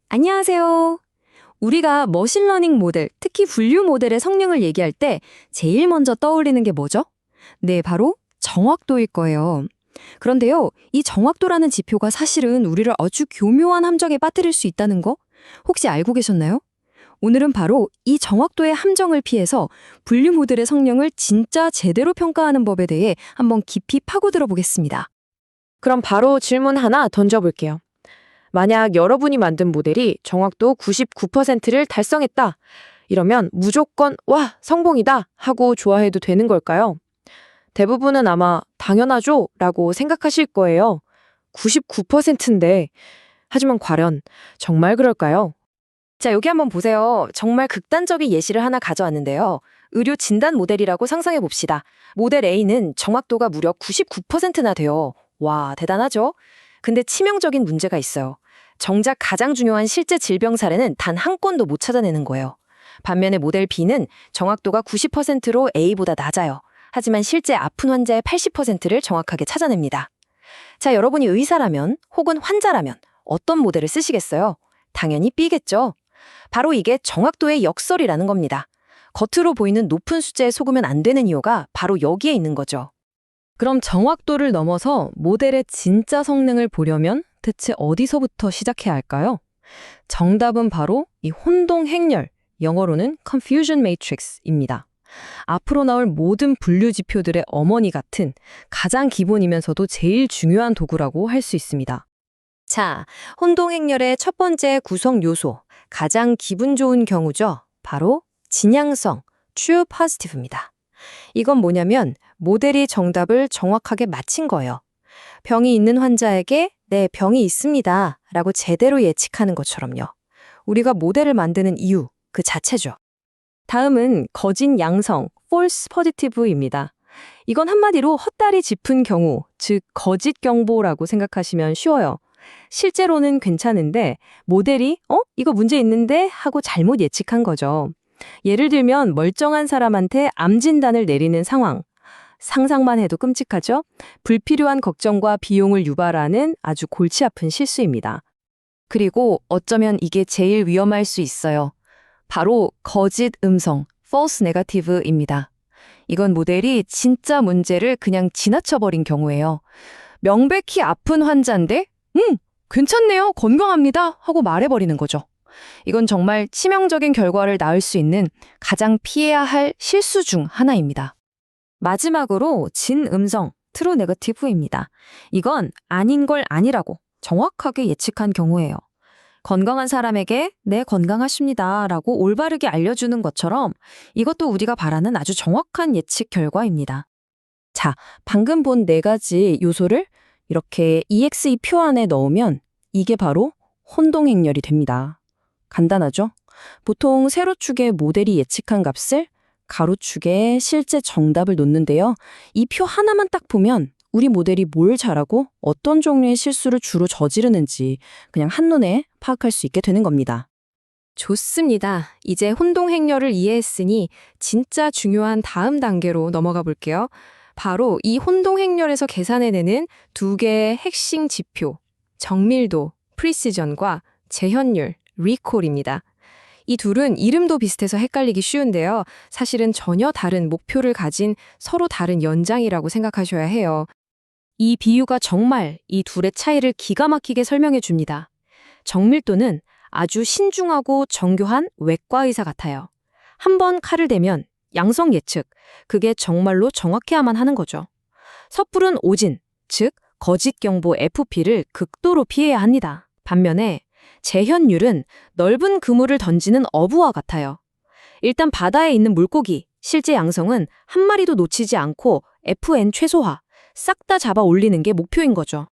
안녕하세요. 우리가 머신러닝 모델, 특히 분류 모델의 성능을 얘기할 때 제일 먼저 떠올리는 게 뭐죠? 네, 바로 정확도일 거예요. 그런데요, 이 정확도라는 지표가 사실은 우리를 아주 교묘한 함정에 빠뜨릴 수 있다는 거 혹시 알고 계셨나요? 오늘은 바로 이 정확도의 함정을 피해서 분류 모델의 성능을 진짜 제대로 평가하는 법에 대해 한번 깊이 파고들어 보겠습니다. 그럼 바로 질문 하나 던져볼게요. 만약 여러분이 만든 모델이 정확도 99%를 달성했다. 이러면 무조건 와, 성공이다 하고 좋아해도 되는 걸까요? 대부분은 아마 당연하죠 라고 생각하실 거예요. 99%인데. 하지만 과연 정말 그럴까요? 자, 여기 한번 보세요. 정말 극단적인 예시를 하나 가져왔는데요. 의료 진단 모델이라고 상상해 봅시다. 모델 A는 정확도가 무려 99%나 돼요. 와, 대단하죠? 근데 치명적인 문제가 있어요. 정작 가장 중요한 실제 질병 사례는 단 한 건도 못 찾아내는 거예요. 반면에 모델 B는 정확도가 90%로 A보다 낮아요. 하지만 실제 아픈 환자의 80%를 정확하게 찾아냅니다. 자, 여러분이 의사라면 혹은 환자라면 어떤 모델을 쓰시겠어요? 당연히 B겠죠. 바로 이게 정확도의 역설이라는 겁니다. 겉으로 보이는 높은 숫자에 속으면 안 되는 이유가 바로 여기에 있는 거죠. 그럼 정확도를 넘어서 모델의 진짜 성능을 보려면 대체 어디서부터 시작해야 할까요? 정답은 바로 이 혼동 행렬, 영어로는 confusion matrix입니다. 앞으로 나올 모든 분류 지표들의 어머니 같은 가장 기본이면서도 제일 중요한 도구라고 할 수 있습니다. 자, 혼동 행렬의 첫 번째 구성 요소, 가장 기분 좋은 경우죠. 바로 진양성, true positive입니다. 이건 뭐냐면 모델이 정답을 정확하게 맞힌 거예요. 병이 있는 환자에게 네, 병이 있습니다 라고 제대로 예측하는 것처럼요. 우리가 모델을 만드는 이유, 그 자체죠. 다음은 거짓 양성, false positive입니다. 이건 한마디로 헛다리 짚은 경우, 즉 거짓 경보라고 생각하시면 쉬워요. 실제로는 괜찮은데 모델이 이거 문제 있는데 하고 잘못 예측한 거죠. 예를 들면 멀쩡한 사람한테 암 진단을 내리는 상황. 상상만 해도 끔찍하죠? 불필요한 걱정과 비용을 유발하는 아주 골치 아픈 실수입니다. 그리고 어쩌면 이게 제일 위험할 수 있어요. 바로 거짓 음성, false negative입니다. 이건 모델이 진짜 문제를 그냥 지나쳐버린 경우예요. 명백히 아픈 환자인데 괜찮네요, 건강합니다 하고 말해버리는 거죠. 이건 정말 치명적인 결과를 낳을 수 있는 가장 피해야 할 실수 중 하나입니다. 마지막으로 진음성, 트루 네거티브입니다. 이건 아닌 걸 아니라고 정확하게 예측한 경우예요. 건강한 사람에게 네, 건강하십니다 라고 올바르게 알려주는 것처럼 이것도 우리가 바라는 아주 정확한 예측 결과입니다. 자, 방금 본 네 가지 요소를 이렇게 EXE 표 안에 넣으면 이게 바로 혼동 행렬이 됩니다. 간단하죠? 보통 세로축에 모델이 예측한 값을 가로축에 실제 정답을 놓는데요. 이 표 하나만 딱 보면 우리 모델이 뭘 잘하고 어떤 종류의 실수를 주로 저지르는지 그냥 한눈에 파악할 수 있게 되는 겁니다. 좋습니다. 이제 혼동 행렬을 이해했으니 진짜 중요한 다음 단계로 넘어가 볼게요. 바로 이 혼동 행렬에서 계산해내는 두 개의 핵심 지표, 정밀도, 프리시전과 재현율, 리콜입니다. 이 둘은 이름도 비슷해서 헷갈리기 쉬운데요. 사실은 전혀 다른 목표를 가진 서로 다른 연장이라고 생각하셔야 해요. 이 비유가 정말 이 둘의 차이를 기가 막히게 설명해 줍니다. 정밀도는 아주 신중하고 정교한 외과 의사 같아요. 한 번 칼을 대면 양성 예측, 그게 정말로 정확해야만 하는 거죠. 섣부른 오진, 즉 거짓 경보 FP를 극도로 피해야 합니다. 반면에 재현율은 넓은 그물을 던지는 어부와 같아요. 일단 바다에 있는 물고기, 실제 양성은 한 마리도 놓치지 않고 FN 최소화, 싹 다 잡아 올리는 게 목표인 거죠.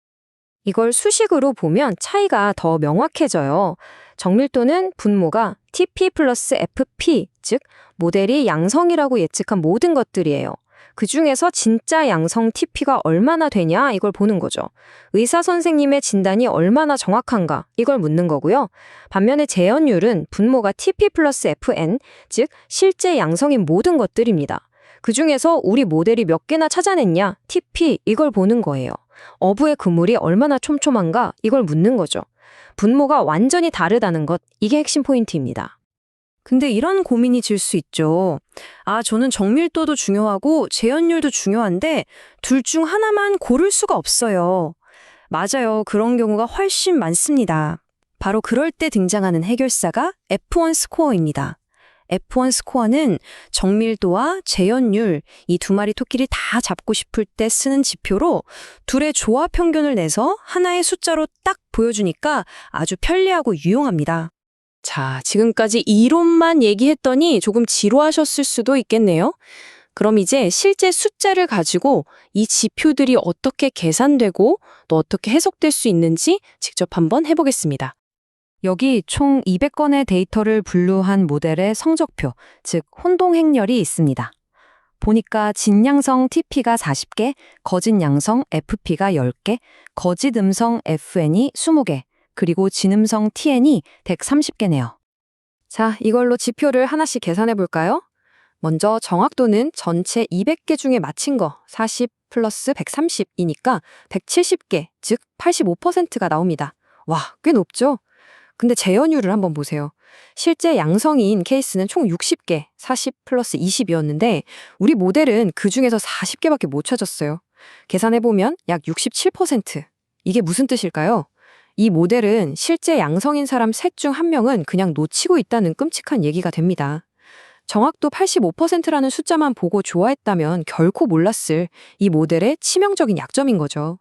이걸 수식으로 보면 차이가 더 명확해져요. 정밀도는 분모가 TP 플러스 FP, 즉 모델이 양성이라고 예측한 모든 것들이에요. 그 중에서 진짜 양성 TP가 얼마나 되냐 이걸 보는 거죠. 의사 선생님의 진단이 얼마나 정확한가 이걸 묻는 거고요. 반면에 재현율은 분모가 TP 플러스 FN, 즉 실제 양성인 모든 것들입니다. 그 중에서 우리 모델이 몇 개나 찾아냈냐, TP 이걸 보는 거예요. 어부의 그물이 얼마나 촘촘한가 이걸 묻는 거죠. 분모가 완전히 다르다는 것, 이게 핵심 포인트입니다. 근데 이런 고민이 질 수 있죠. 아, 저는 정밀도도 중요하고 재현율도 중요한데 둘 중 하나만 고를 수가 없어요. 맞아요. 그런 경우가 훨씬 많습니다. 바로 그럴 때 등장하는 해결사가 F1 스코어입니다. F1 스코어는 정밀도와 재현율, 이 두 마리 토끼를 다 잡고 싶을 때 쓰는 지표로 둘의 조합 평균을 내서 하나의 숫자로 딱 보여주니까 아주 편리하고 유용합니다. 자, 지금까지 이론만 얘기했더니 조금 지루하셨을 수도 있겠네요. 그럼 이제 실제 숫자를 가지고 이 지표들이 어떻게 계산되고 또 어떻게 해석될 수 있는지 직접 한번 해보겠습니다. 여기 총 200건의 데이터를 분류한 모델의 성적표, 즉 혼동 행렬이 있습니다. 보니까 진양성 TP가 40개, 거짓 양성 FP가 10개, 거짓 음성 FN이 20개, 그리고 진음성 TN이 130개네요. 자, 이걸로 지표를 하나씩 계산해 볼까요? 먼저 정확도는 전체 200개 중에 맞힌 거 40 플러스 130이니까 170개, 즉 85%가 나옵니다. 와, 꽤 높죠? 근데 재현율을 한번 보세요. 실제 양성인 케이스는 총 60개, 40 플러스 20이었는데 우리 모델은 그중에서 40개밖에 못 찾았어요. 계산해보면 약 67%. 이게 무슨 뜻일까요? 이 모델은 실제 양성인 사람 셋 중 한 명은 그냥 놓치고 있다는 끔찍한 얘기가 됩니다. 정확도 85%라는 숫자만 보고 좋아했다면 결코 몰랐을 이 모델의 치명적인 약점인 거죠.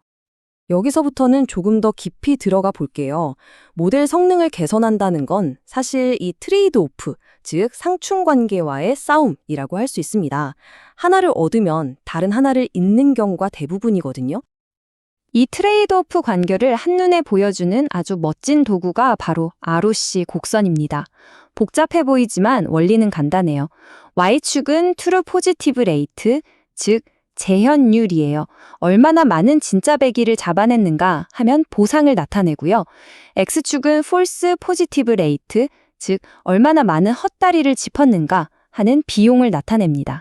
여기서부터는 조금 더 깊이 들어가 볼게요. 모델 성능을 개선한다는 건 사실 이 트레이드 오프, 즉 상충 관계와의 싸움이라고 할 수 있습니다. 하나를 얻으면 다른 하나를 잃는 경우가 대부분이거든요. 이 트레이드오프 관계를 한눈에 보여주는 아주 멋진 도구가 바로 ROC 곡선입니다. 복잡해 보이지만 원리는 간단해요. Y축은 트루 포지티브 레이트, 즉 재현율이에요. 얼마나 많은 진짜 배기를 잡아냈는가 하면 보상을 나타내고요. X축은 false 포지티브 레이트, 즉 얼마나 많은 헛다리를 짚었는가 하는 비용을 나타냅니다.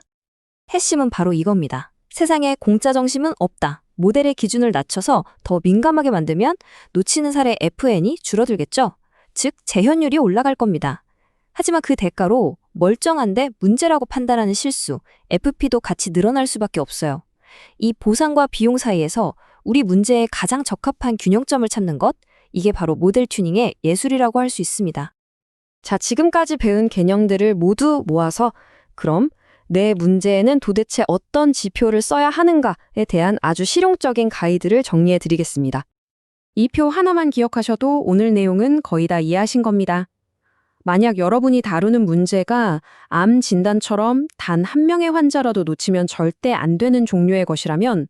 핵심은 바로 이겁니다. 세상에 공짜 정심은 없다. 모델의 기준을 낮춰서 더 민감하게 만들면 놓치는 사례 FN이 줄어들겠죠. 즉 재현율이 올라갈 겁니다. 하지만 그 대가로 멀쩡한데 문제라고 판단하는 실수, FP도 같이 늘어날 수밖에 없어요. 이 보상과 비용 사이에서 우리 문제에 가장 적합한 균형점을 찾는 것, 이게 바로 모델 튜닝의 예술이라고 할 수 있습니다. 자, 지금까지 배운 개념들을 모두 모아서 그럼 내 문제에는 도대체 어떤 지표를 써야 하는가에 대한 아주 실용적인 가이드를 정리해 드리겠습니다. 이 표 하나만 기억하셔도 오늘 내용은 거의 다 이해하신 겁니다. 만약 여러분이 다루는 문제가 암 진단처럼 단 한 명의 환자라도 놓치면 절대 안 되는 종류의 것이라면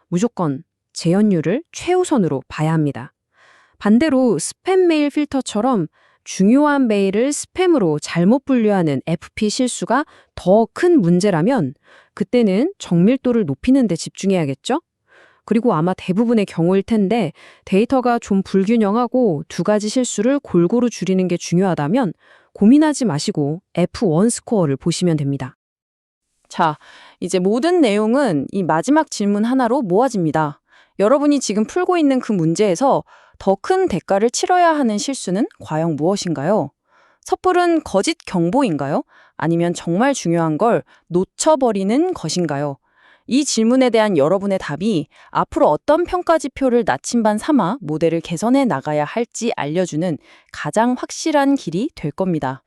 무조건 재현율을 최우선으로 봐야 합니다. 반대로 스팸 메일 필터처럼 중요한 메일을 스팸으로 잘못 분류하는 FP 실수가 더 큰 문제라면 그때는 정밀도를 높이는 데 집중해야겠죠? 그리고 아마 대부분의 경우일 텐데 데이터가 좀 불균형하고 두 가지 실수를 골고루 줄이는 게 중요하다면 고민하지 마시고 F1 스코어를 보시면 됩니다. 자, 이제 모든 내용은 이 마지막 질문 하나로 모아집니다. 여러분이 지금 풀고 있는 그 문제에서 더 큰 대가를 치러야 하는 실수는 과연 무엇인가요? 섣부른 거짓 경보인가요? 아니면 정말 중요한 걸 놓쳐버리는 것인가요? 이 질문에 대한 여러분의 답이 앞으로 어떤 평가 지표를 나침반 삼아 모델을 개선해 나가야 할지 알려주는 가장 확실한 길이 될 겁니다.